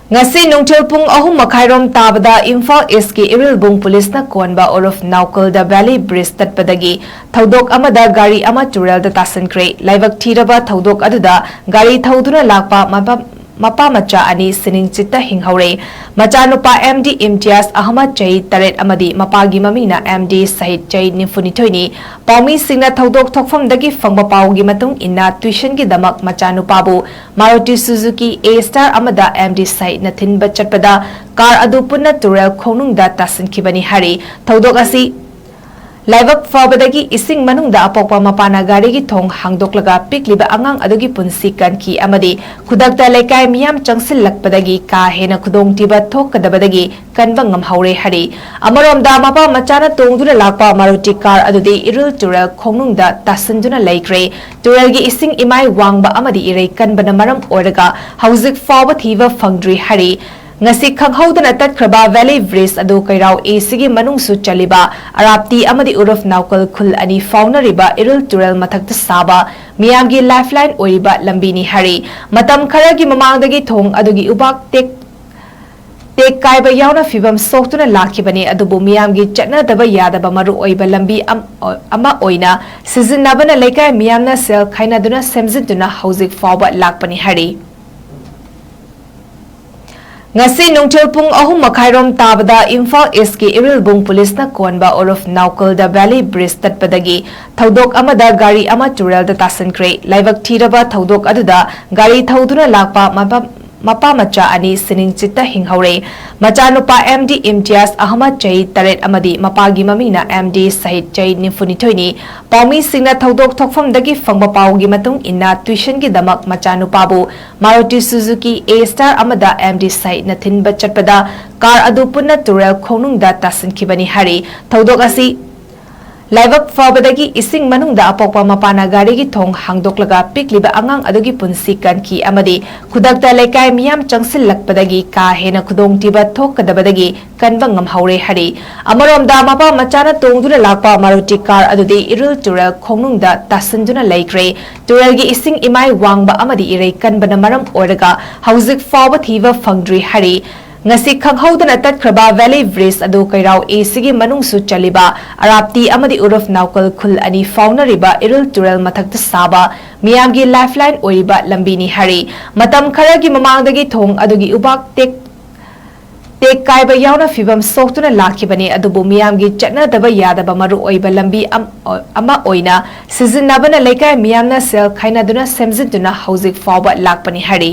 ngasi nungthil pung 3:30 tabada Imphal East ki Irilbung Police na konba oruf Naukalda Valley Bridge tatpadagi thaudok amada gari ama tural da tasankre laibak thiraba thaudok aduda gari thauduna lakpa mapa macha ani sining chitta hinghaure macha nupa MD Imtiaz Ahmad Chai Taret amadi mapagi mamina MD Sahid Chai Nimfunithoi ni paumi singna thaudok thokfam dagi fangba paugi matung inna tuition gi damak macha nupa bu Maruti Suzuki A-Star amada MD Sahid na thinba chatpada car adu punna tural khonung da tasankibani hari thaudok asi laibak fabadagi ising manungda apokpa mapana gari gi thong hangdoklaga pikliba angang adugi punsi kanki amadi khudakta lekai miyam changsil lakpadagi ka hena khudong tiba thokkadabadagi kanba ngamhaure hari amaromda mapa machana tongduna lakpa Maruti car adudi irul tural khongnungda tasanduna laikre tural gi ising imai wangba amadi irei kanbana maram oraga hauzik faba thiba fangdri hari ngasi khanghaudana tatkraba Valley Bridge adu kairau esigi manungsu chaliba arapti amadi uruf naukal khul ani faunariba irul tural mathakta saba miyamgi lifeline oiba lambini hari matam kharagi mamangdagi thong adugi ubak tek kaiba yauna fibam soktuna lakhibani adubu miyamgi chatnadaba yadaba maru oiba lambi ama oina sizinabana lekai miyamna sel khainaduna semjintuna hauzik fawba lakpani hari ngasi nungthil pung 3:30 tabada Imphal East ki Irilbung Police na konba oruf Naukalda Valley Bridge tatpadagi thaudok amada gari ama tural da tasankre laibak thiraba thaudok aduda gari thauduna lakpa mapa macha ani sining chitta hinghaure macha nupa MD Imtiaz Ahmad Chai Taret amadi mapagi mamina MD Sahid Chai Nimfunithoi ni paumi singna thaudok thokfam dagi fangba paugi matung inna tuition gi damak macha nupa bu Maruti Suzuki A-Star amada MD Sahid na thinba chatpada car adu punna tural khonung da tasankibani hari thaudok asi laibak fabadagi ising manungda apokpa mapana gari gi thong hangdoklaga pikliba angang adugi punsi kanki amadi khudakta lekai miyam changsil lakpadagi ka hena khudong tiba thokkadabadagi kanba ngamhaure hari amaromda mapa machana tongduna lakpa Maruti car adudi irul tural khongnungda tasanduna laikre tural gi ising imai wangba amadi irei kanbana maram oraga hauzik fawba thiba fangdri hari ngasi khanghaudana tatkraba Valley Bridge adu kairau esigi manungsu chaliba arapti amadi uruf naukal khul ani faunariba irul tural mathakta saba miyamgi lifeline oiba lambini hari matam kharagi mamangdagi thong adugi ubak tek kaiba yauna fibam soktuna lakhibani adubu miyamgi chatnadaba yadaba maru oiba lambi ama oina sizinabana lekai miyamna sel khainaduna semjintuna hauzik fawba lakpani hari